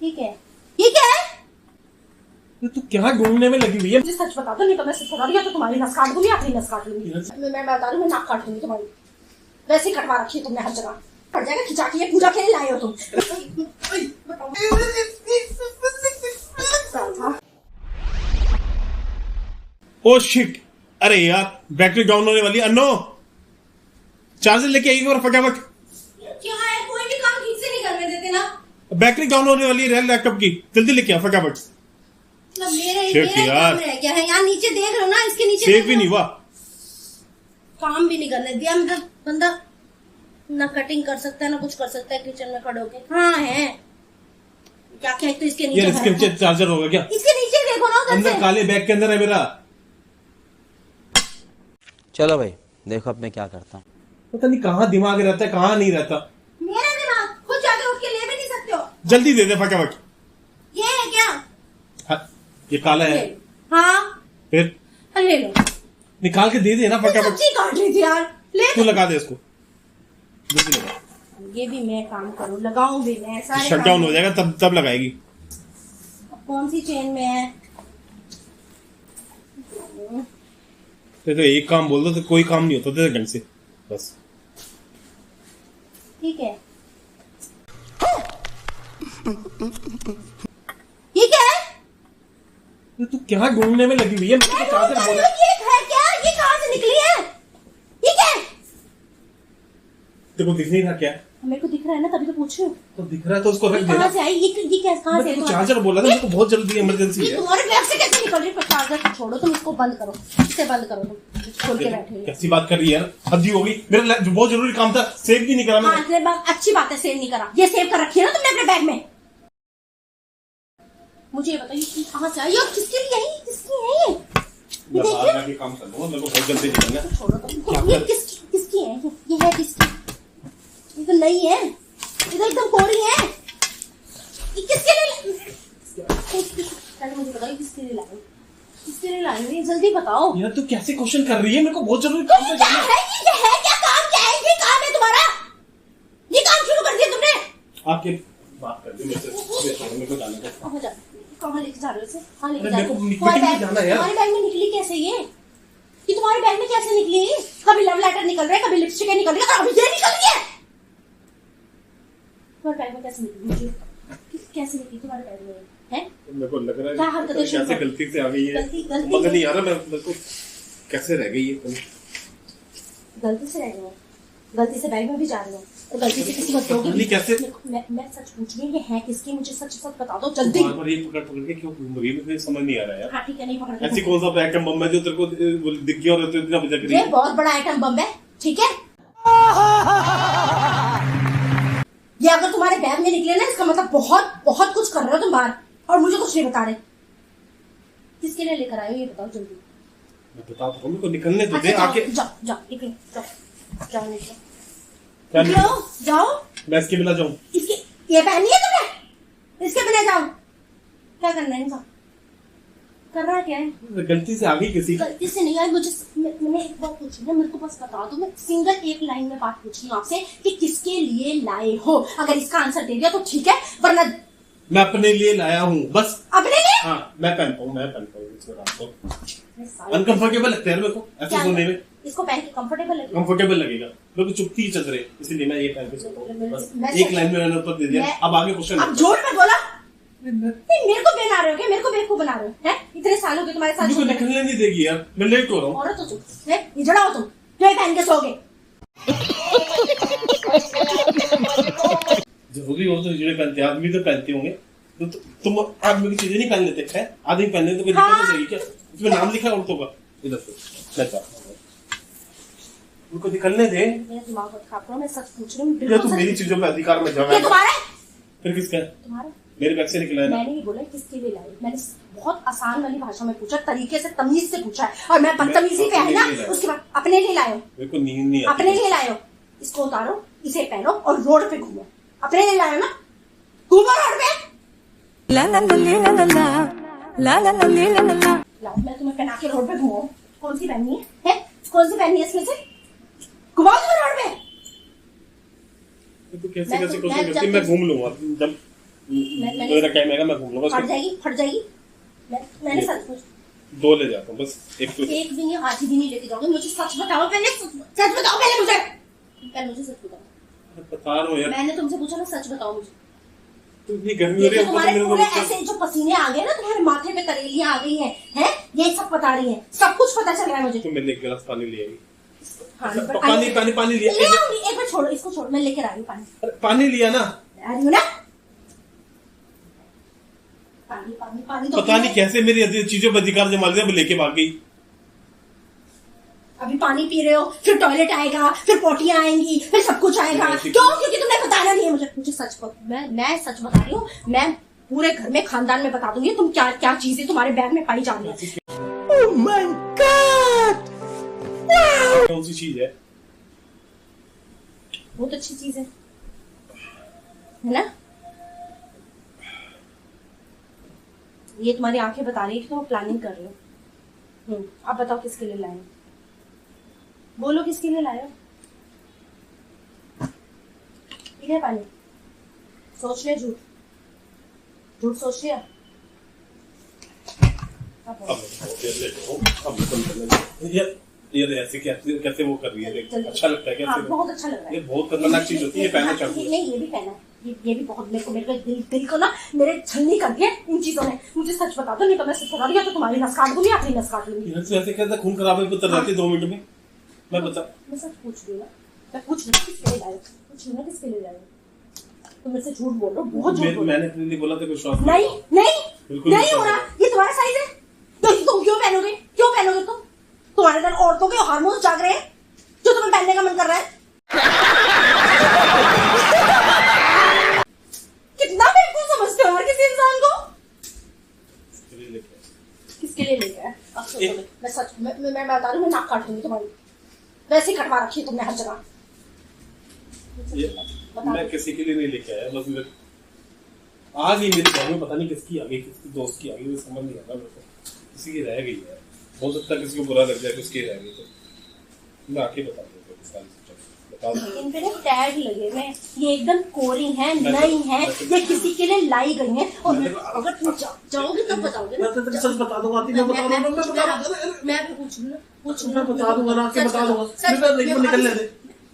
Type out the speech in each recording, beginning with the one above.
ठीक है, ये क्या है? तू क्या ढूंढने में लगी हुई है? मुझे सच बता दो, नहीं तो मैं सच बता रही हूँ तो तुम्हारी नस काट दूंगी, अपनी नस काट लूंगी। मैं बता रही हूँ, मैं नाक काट दूंगी तुम्हारी। वैसे ही कटवा रखी है तुमने हर जगह, पड़ जाएगा खिंचा के। ये पूजा के लिए लाए हो तुम। ओ शिट, अरे यार बैटरी डाउन होने वाली है। अन्नो चार्जर लेके आई और फटाफट। क्या है, कोई भी काम ठीक से नहीं करने देते ना। बैटरी डाउन होने वाली है लैपटॉप की, जल्दी लेके आ फटाफट। मतलब मेरे यार काम रह गया है। यहाँ नीचे देख रहे हो ना, इसके नीचे सेव भी नहीं हुआ, काम भी नहीं करने दिया। मतलब बंदा ना कटिंग कर सकता है ना कुछ कर सकता है किचन में खड़े होके। हाँ है क्या क्या, तो इसके नीचे, इसके नीचे चार्जर होगा क्या? इसके नीचे देखो ना उधर अंदर से। काले बैग के अंदर है मेरा। चलो भाई देखो अब मैं क्या करता हूँ। पता नहीं कहाँ दिमाग रहता है कहाँ नहीं रहता। मेरा दिमाग खुद जाकर उठ के ले भी नहीं सकते हो। जल्दी दे दे फटाफट। ये है क्या? हाँ, ये काला है। हाँ फिर ले लो, निकाल के दे दे ना फटाफट। सब्जी काट ली थी यार, ले तू लगा दे इसको, जल्दी लगा। ये भी मैं काम करूँ, लगाऊं भी मैं सारे। शट डाउन हो जाएगा तब लगाएगी। कौन सी चेन में है? तो एक काम बोल दो तो कोई काम नहीं होता तेरे ढंग से, बस। ठीक है, ये क्या है? तू क्या ढूंढने में लगी हुई है? ये है क्या? ये कहाँ से निकली है? ये क्या है? तेरे को दिख नहीं रहा क्या? मेरे को दिख रहा है ना, तभी तो पूछ रही हूँ। तो दिख रहा है तो उसको रख देना। कहाँ से आई? ये क्या, कहाँ से? चार्जर बोला था, मेरे को बहुत जल्दी इमरजेंसी है। तुम्हारे बैग से कैसे निकल रही है? चार्जर को छोड़ो, तुम इसको बंद करो, इसे बंद करो। तुम खोल के बैठे हो। कैसी बात कर रही है यार, हद्दी हो गई। मेरा बहुत जरूरी काम था, सेव भी नहीं करा मैंने। हाँ, अच्छी बात है, सेव नहीं करा। ये सेव कर रखी है ना तुमने अपने बैग में। मुझे ये बताइए कि कहाँ से आई और किसके लिए आई? किसकी है ये? देखिए काम कर लूंगा, मेरे को बहुत जल्दी निकलना है। छोड़ो तुम। ये किसकी है? ये है किसकी? ये तो नहीं है, ये तो एकदम कोरी है। ये किसके लिए? मुझे बताओ किसके लिए लाई? किसके लिए लाई हो? जल्दी बताओ यार। तू कैसे क्वेश्चन कर रही है? मेरे को बहुत जरूरी काम पे जाना है। ये है क्या काम? क्या है ये काम है तुम्हारा? ये काम शुरू कर दिया तुमने? आके बात कर दी मेरे से, मेरे को जाना है। कहाँ लेके जा रहे हो इसे? कहाँ लेके अरे जा मेरे रहे को हो? मीटिंग में जाना है यार। तुम्हारे बैग में निकली कैसे ये? तुम्हारे बैग में कैसे निकली? कभी लव लेटर निकल रहा है, कभी लिपस्टिक निकल रही है, और अभी ये निकल रही है। तुम्हारे बैग में कैसे निकली? कैसे निकली तुम्हारे बैग में? है मेरे को लग रहा है क्या हरकतें कैसे गलती से आ गई है। गलती पता नहीं यार, मेरे को कैसे रह गई है। गलती से रह गए, गलती से बैग में भी जा रहे हो, तो गलती से किसी को दोगे कैसे? मैं सच पूछ रही हूँ, ये है किसकी? मुझे सच सच बता दो जल्दी। बार ये पकड़ के क्यों घूम रही है? मुझे समझ नहीं आ रहा है यार। हाँ ठीक है, नहीं पकड़ ऐसी कौन सा आइटम बम है जो तेरे को दिख गया और तू इतना बजा रही ये है? बहुत बड़ा आइटम बम है, ठीक है। ये अगर तुम्हारे बैग में निकले ना, इसका मतलब बहुत बहुत कुछ कर रहे हो तुम बाहर, और मुझे कुछ नहीं बता रहे। किसके लिए लेकर आए हो ये बताओ जल्दी। मैं बता तो मेरे को निकलने तो दे। अच्छा, आके जाओ जाओ निकलो, जाओ निकलो, क्या निकलो जाओ। मैं इसके बिना जाऊं? इसके ये पहनी है तुमने, इसके बिना जाओ। क्या करना है इनका? कर रहा है क्या है? गलती से आ गई किसी। गलती से नहीं आई। मुझे मैंने एक बात पूछी है, मेरे को बस बता दो। मैं सिंगल एक लाइन में बात पूछ रही हूँ आपसे कि किसके लिए लाए हो। अगर इसका आंसर दे दिया तो ठीक है, वरना मैं अपने लिए लाया हूँ बस। अपने लिए? हाँ मैं पहनता हूँ। अनकंफर्टेबल लगता है मेरे को ऐसे सोने में। इसको पहन के कंफर्टेबल लगेगा? कंफर्टेबल लगेगा, मेरे को चुपती ही चल रही, इसलिए मैं ये पहन के चलता हूँ बस। मैं एक लाइन में मैंने उत्तर दे दिया। अब आगे क्वेश्चन। अब झूठ में बोला। नहीं, मेरे को बना रहे हो क्या? मेरे को बेवकूफ बना रहे हो? हैं? इतने सालों के तुम्हारे साथ मुझे निकलने नहीं देगी यार, मैं लेट हो रहा हूँ। औरत हो तुम, हैं? हिजड़ा हो तुम, जो ये पहन के सोगे। जरूरी हो तो चीजें पहनते, आदमी तो पहनते होंगे। तो तुम आदमी की चीजें नहीं पहन लेते हैं? आदमी पहनने तो कोई दिक्कत नहीं रहेगी क्या? इसमें नाम लिखा है औरतों का। इधर से उनको निकलने दे। मेरा दिमाग मत खराब करो, मैं सच पूछ रही हूँ। ये तो मेरी चीजों पे अधिकार में जगह है। तुम्हारा? फिर किसका है? तुम्हारा? मेरे बैग से निकला है ना। मैंने ये बोला किसके लिए लाई। मैंने बहुत आसान वाली भाषा में पूछा, तरीके से तमीज से पूछा है, और मैं बदतमीजी पे है ना, उसके बाद अपने लिए लाए हो। मेरे को नींद नहीं आती। अपने लिए लाए हो, इसको उतारो, इसे पहनो और रोड पे घूमो। अपने लिए लाए हो ना, घूमो रोड पे। ला ला ला ला ला ला ला ला ला ला ला ला। लाओ, मैं तुम्हें पहना के रोड पे घूमो। कौन सी पहननी है? कौन सी पहननी है इसमें से? घुमाओ तुम्हें रोड पे। तो कैसे क्वेश्चन करती? मैं घूम लूंगा। जब मेरा टाइम आएगा, मैं घूम लूंगा। फट जाएगी। मैंने सच पूछ, 2 ले जाता हूँ बस, एक तो एक भी नहीं, आधी भी नहीं लेके जाओगे। मुझे सच बताओ पहले, सच बताओ पहले मुझे सच बताओ। बता रहा हूँ यार, मैंने तुमसे पूछा ना, सच बताओ मुझे। इतनी गर्मी हो ये रही जो है, तुम्हारे मेरे पूरे को ऐसे जो पसीने आ गए ना, तुम्हारे माथे पे तरेलियां आ गई हैं, ये सब बता रही हैं, सब कुछ पता चल रहा है मुझे। तो मैंने एक गिलास पानी लिया। हाँ, पानी लिया, ले आऊंगी, एक बार छोड़ो इसको, छोड़ो, मैं लेकर आ रही हूँ पानी। पानी लिया ना, आ रही हूँ ना। पानी तो पता नहीं कैसे मेरी चीजों पर अधिकार जमा लिया, लेके भाग गई। अभी पानी पी रहे हो, फिर टॉयलेट आएगा, फिर पोटियां आएंगी, फिर सब कुछ आएगा। क्यों? क्योंकि तुमने बताना नहीं है मुझे सच मैं सच बता रही हूँ। मैं पूरे घर में, खानदान में बता दूंगी तुम क्या क्या चीजें तुम्हारे बैग में पाई जा रही है। Oh my God! कौन सी चीज है? बहुत अच्छी चीज है ना? ये तुम्हारी आंखें बता रही है कि तुम प्लानिंग कर रहे हो। अब बताओ किसके लिए लाए हो? बोलो किसके लिए लाए हो? ठीक है पानी, सोच लिया, झूठ सोच लिया। ये ऐसे कैसे वो कर रही है, अच्छा लगता है कैसे? हाँ, बहुत अच्छा लग रहा है। ये बहुत खतरनाक चीज होती है, पहनना चाहती है। नहीं, ये भी पहना है, ये भी बहुत, मेरे को दिल को ना मेरे छलनी कर दिया इन चीजों ने। मुझे सच बता दो, नहीं तो मैं सच बता दिया तो तुम्हारी नस काट दूंगी, अपनी नस काट लूंगी। ऐसे कैसे खून खराबे उतर जाती है 2 मिनट में? मैं सच पूछ रही हूँ ना, मैं पूछ रही हूँ किसके लिए लाए हो, पूछ रही हूँ किसके लिए लाए हो। तुम मेरे से झूठ बोल रहे हो, बहुत झूठ बोल रहे हो। मैंने अपने लिए बोला था कुछ शौक नहीं हो रहा। ये तुम्हारा साइज है तो तुम क्यों पहनोगे तुम? तुम्हारे अंदर औरतों के हार्मोन जाग रहे हैं जो तुम्हें पहनने का मन कर रहा है। कितना बेवकूफ समझते हो यार किसी इंसान को। किसके लिए लेके आए? अब सोचो, मैं सच मैं बता रही हूँ, मैं नाक काट दूंगी तुम्हारी। वैसे ही कटवा रखी है तुमने हर जगह। मैं किसी के लिए नहीं लेके आया, बस मेरे आ गई मेरे घर में, पता नहीं किसकी आ गई, किसकी दोस्त की आ गई, समझ नहीं आता मेरे को। किसी की रह गई है, हो सकता है किसी को बुरा लग जाए, किसकी रह गई तो मैं आके बता दूंगा। इन पे टैग लगे हुए, ये एकदम कोरी है, नई है, ये किसी के लिए लाई गई है। और अगर तुम जाओगे तब बताओगे ना। मैं सच बता दूंगा, मैं भी पूछूंगा, बता दूंगा ना, बता दूंगा।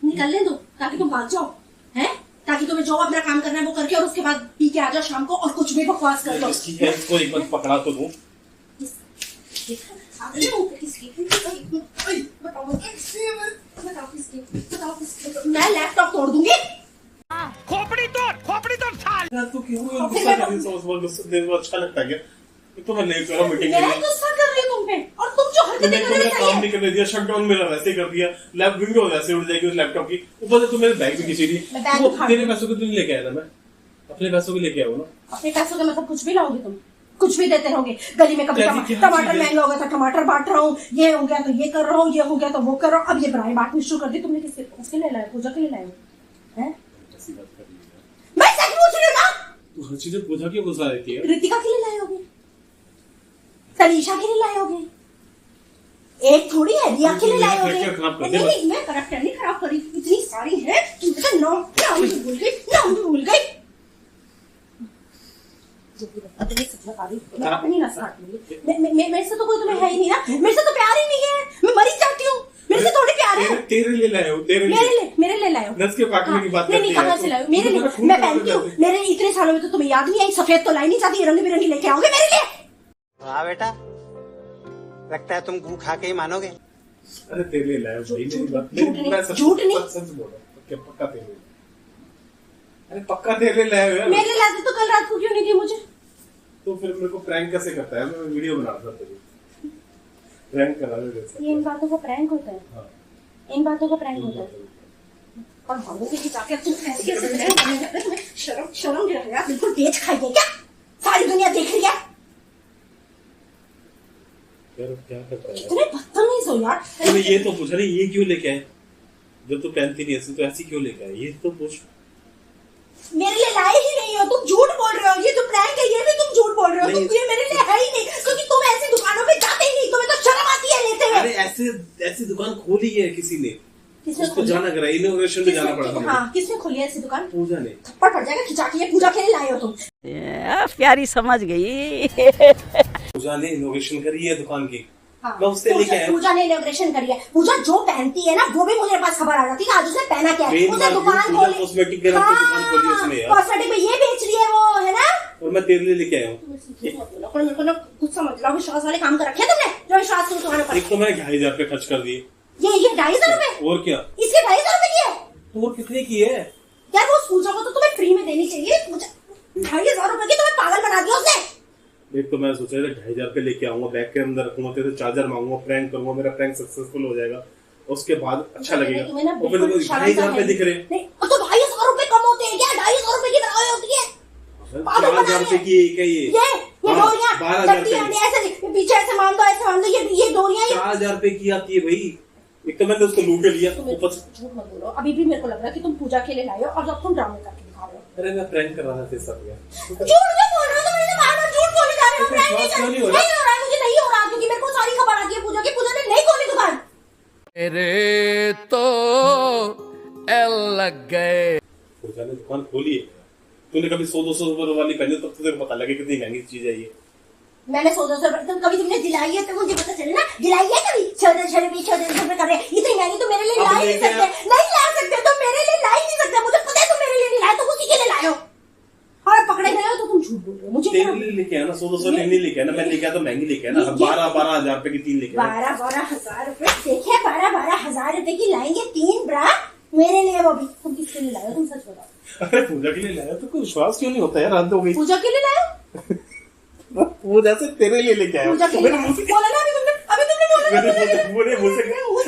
निकलने दो ताकि तुम भाग जाओ, हैं? ताकि तुम्हें जो अपना काम करना है वो करके और उसके बाद पी के आ जाओ शाम को और कुछ भी बकवास कर लो। इसको एक बार पकड़ा तो दूं। मैं लैपटॉप तोड़ दूंगी। खोपड़ी तोड़ साल। तू क्यों गुस्सा कर रही है? अच्छा लगता है क्या? तो मैं ले चलो मीटिंग के लिए। मैं गुस्सा कर रही हूँ तुम पे, और तुम जो हरकतें कर रहे हो काम नहीं करने दिया, शटडाउन मेरा वैसे कर दिया, लैप विंडो वैसे उड़ जाएगी उस लैपटॉप की, ऊपर से तू मेरे बैग भी खींची रही। तेरे पैसों के तो नहीं लेके आया था मैं, अपने पैसों के लेके आया हूँ ना। अपने पैसों के मतलब कुछ भी लाओगे तुम, कुछ भी देते रहोगे। गली में कभी टमाटर महंगा हो गया था, टमाटर बांट रहा हूँ, ये हो गया तो ये कर रहा हूँ, ये हो गया तो वो कर रहा हूँ। अब ये ब्राई बांटनी शुरू कर दी तुमने। किसके लिए लाए? पूजा के लिए लाए हो? मैं सच पूछ रही हूँ ना। तू हर चीजें पूजा क्यों गुस्सा रहती है? रितिका के लिए लाए होगे, तनीषा के लिए लाए होगे, एक थोड़ी है, रिया के लिए लाए होगे। नहीं, मैं करेक्टर नहीं खराब करी, इतनी सारी है कि नाम भूल गई। मेरे से तो कोई तुम्हें है ही नहीं ना, मेरे से तो प्यार ही नहीं है, मैं मरी जाती हूँ। मेरे से थोड़ी प्यार है। तेरे लिए लाए हो, मेरे लिए लाए हो। नस के काटने की बात नहीं, कहाँ से लाए हो? मेरे लिए मैं पहनती हूँ, मेरे इतने सालों में तो तुम्हें याद नहीं आई। सफेद तो लाई नहीं चाहती, रंग बिरंगी लेके आओगे मेरे लिए। हाँ बेटा, लगता है तुम गू खा के ही मानोगे। अरे तेरे लिए लाया भाई, मेरी बात झूठ नहीं, सच बोल रहा हूँ, पक्का तेरे लिए। अरे पक्का तेरे लिए लाया यार। मेरे लाते तो कल रात को क्यों नहीं दी मुझे? तो फिर मेरे को प्रैंक कैसे करता है? मैं वीडियो बना रहा था तेरी, प्रैंक करा रहे थे। ये इन बातों का प्रैंक होता है? हाँ, इन बातों का प्रैंक होता है। और भागोगे कि जाके तुम ऐसे कैसे प्रैंक करने जाते हो? शर्म नहीं लग रहा? बिल्कुल बेच खाई है क्या? सारी दुनिया देख रही है। क्या करता है? कितने बदतमीज हो यार। तो ये तो पूछ रही, ये क्यों लेके आए? जब तू पहनती नहीं ऐसी, तो ऐसी क्यों लेके आए? ये तो पूछ। मेरे लिए लाए ही नहीं हो, तुम झूठ बोल रहे हो। ये जो प्रैंक है ये भी तुम झूठ बोल रहे हो। तुम ये मेरे लिए है ही नहीं, क्योंकि तुम ऐसी दुकानों में जाते ही नहीं, तुम्हें तो शर्म आती है लेते हुए। अरे ऐसी दुकान खोली है किसी ने। किसने उसको जाना करा इनोग्रेशन में जाना पड़ा था हाँ, किसने खोली है ऐसी दुकान? पूजा ने। थप्पड़ पड़ जाएगा खिंचा के, ये पूजा के लिए लाए हो तुम। प्यारी समझ गई। पूजा ने इनोग्रेशन करी है दुकान की। हाँ, मैं उससे लेके आया। पूजा ने इनॉग्रेशन करी है। पूजा जो पहनती है ना वो भी मुझे पास खबर आ जाती है आज उसने पहना क्या है। उसने दुकान खोली, कॉस्मेटिक की दुकान खोली उसने यार। कॉस्मेटिक में ये बेच रही है वो, है ना। और मैं तेरे लिए लेके आया हूँ। मेरे को ना कुछ समझ लो, विश्वास वाले काम कर रखे तुमने, जो विश्वास करो तुम्हारे ऊपर। एक तो मैंने 2,500 रुपए खर्च कर दिए। ये 2,500 रुपए और क्या, इसके 2,500 रुपए की है तो और कितने की है यार। वो पूजा को तो तुम्हें फ्री में देनी चाहिए। 2,500 रुपए की तुम्हें पागल बना दिया उसने। एक तो मैं सोचा था 2,500 रुपए लेके आऊंगा, बैग के अंदर रखूंगा, तेरे चार्जर मांगूंगा, प्रैंक करूंगा, मेरा प्रैंक सक्सेसफुल हो जाएगा, उसके बाद अच्छा लगेगा। तुम्हें ना और फिर 2,500 रुपए दिख रहे। नहीं, अब तो 2,500 रुपए कम होते हैं क्या? 2,500 रुपए की दवाई होती है। 4,000 रुपए की एक है ये। ये डोरियां 12,000 चलती हैं, ऐसे पीछे ऐसे मान दो, ऐसे मान दो। ये डोरियां 4,000 रुपए की आती है भाई। एक तो मैंने उसको लूट लिया ऊपर से। झूठ मत बोलो, अभी भी मेरे को लग रहा है कि तुम पूजा के लिए लाए हो और अब तुम ड्रामे करके दिखा रहे हो। अरे मैं प्रैंक कर रहा था तेरे साथ यार। झूठ क्यों बोल रहे हो तुम? मुझे बार-बार झूठ बोले जा रहे हो। विश्वास क्यों नहीं हो रहा? नहीं हो रहा, मुझे नहीं हो रहा क्योंकि मेरे को सारी खबर आती है पूजा की। पूजा ने नहीं खोली दुकान। मेरे तो एल लग गए। पूजा ने दुकान खोली है। तूने कभी 100-200 रुपए वाली पहनी तो तुझे पता लगे कितनी महंगी चीज है ये। मैंने 100-200 रुपए तुम कभी तुमने दिलाई है तो मुझे पता चले ना। दिलाई है कभी? 600 रुपए कर रहे हैं। इतनी महंगी तो मेरे लिए ला ही नहीं सकते। नहीं ला सकते तो मेरे लिए ला ही नहीं सकते। मुझे पता है तुम मेरे लिए नहीं लाए, तो उसी के लिए लाए हो। और पकड़े गए हो तो तुम झूठ बोल रहे हो। मुझे तेरे लिए लेके आना 100-200 नहीं लेके आना। मैं लेके आया तो महंगी लेके आना। 12,000 रुपए की 3 लेके आना। 12,000 रुपए देखिए, 12,000 रुपए की लाएंगे 3 ब्रा मेरे लिए। वो भी तुम किसके लिए लाए हो? तुम सच बताओ। अरे पूजा के लिए लाया तो कोई विश्वास क्यों नहीं होता यार? हद हो गई। पूजा के लिए लाए हो? पूजा से तेरे लिए लेके आया। पूजा के लिए मेरे मुंह से बोला ना अभी तुमने बोला ना। मेरे मुंह से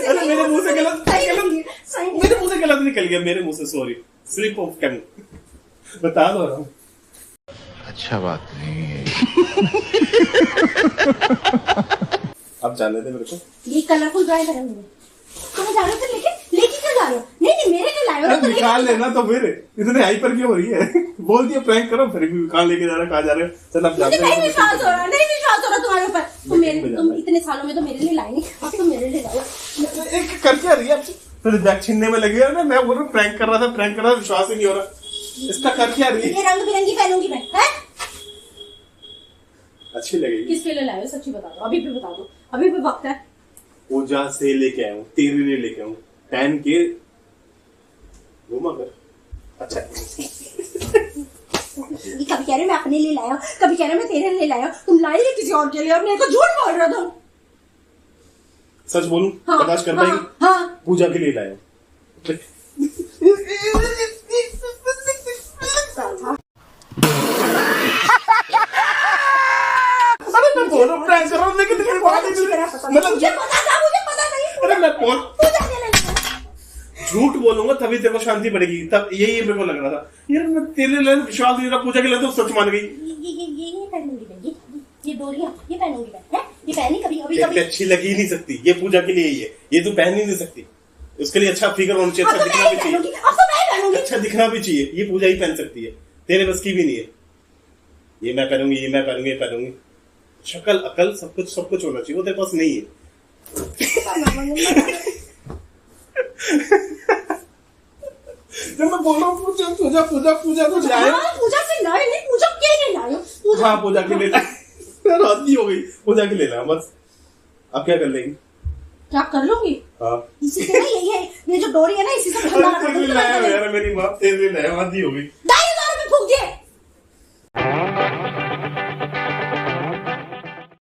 अरे मेरे मुंह से गलत मेरे मुंह से गलत निकल गया। मेरे मुंह से सॉरी, स्लिप ऑफ टंग। बता दो रहा हूँ। अच्छा बात नहीं है। अब जाने दे मेरे को। ये कलरफुल ड्राई करेंगे तुम जा रहे हो? फिर लेके क्यों जा रहे हो? नहीं मेरे लिए लाए हो ना, तो निकाल लेना। तो फिर इतने हाइपर क्यों हो रही है? बोल दिया प्रैंक करो, फिर भी कहाँ लेके जा रहा है, कहाँ जा रहे हो? चल अब मुझे जाते नहीं विश्वास हो रहा, नहीं विश्वास हो रहा तुम्हारे ऊपर। तुम इतने सालों में तो मेरे लिए लाए नहीं, अब तुम मेरे लिए लाओ। एक कर क्या रही है? फिर बैग छीनने में लगे ना। मैं बोल रहा हूँ प्रैंक कर रहा था, विश्वास ही नहीं हो रहा। इसका कर क्या रही है? ये रंग बिरंगी पहनूंगी मैं, है? अच्छी लगेगी। किसके लिए लाए हो? सच्ची बता दो, अभी भी बता दो, अभी भी वक्त है। पूजा से लेके आया हूँ, तेरे लिए लेके आया हूँ, पहन के घूमा कर। अच्छा कभी कह रहे मैं अपने लिए लाया हूँ, कभी कह रहे मैं तेरे लिए लाया हूँ। तुम लाए ये किसी और के लिए और मेरे को झूठ बोल रहे हो तुम। सच बोलूं? हाँ, बर्दाश्त कर पाएगी? हाँ। पूजा के लिए लाया हूँ। अरे मैं बोल रहा हूँ प्रैंक कर रहा हूँ, लेकिन तेरे को आगे मतलब मुझे पता नहीं। अरे मैं बोल पूजा के लिए लाया। झूठ बोलूंगा तभी तेरे को शांति पड़ेगी। तब यही मेरे को लग रहा था यार, मैं तेरे लिए विश्वास नहीं रहा, पूजा के लिए तो सच मान गई। ये पहनूंगी मैं, ये डोरियां ये पहनूंगी मैं, है? ये पहनी कभी इतनी अच्छी लग ही नहीं सकती। ये पूजा के लिए ही है, ये तू पहन ही नहीं सकती। उसके लिए अच्छा फिगर होना चाहिए, अच्छा दिखना भी चाहिए, अब तो मैं पहनूंगी। अच्छा दिखना भी चाहिए। ये पूजा ही पहन सकती है, तेरे बस की भी नहीं है। ये मैं करूंगी, ये मैं करूंगी, ये करूंगी। शक्ल अकल सब कुछ होना चाहिए, वो तेरे पास नहीं है। जब मैं बोल रहा हूँ पूजा तो लाए। पूजा से लाए नहीं, पूजा के लिए लाए हो। हाँ पूजा के लिए लाए। रात ही हो गई, पूजा के लिए लाया बस। अब क्या कर लेंगे? क्या कर लूंगी? हाँ इसी से ना ये जो डोरी है ना, इसी से तेरे लिए लाया यार, मेरी माँ तेरे लिए लाया, आधी हो गई।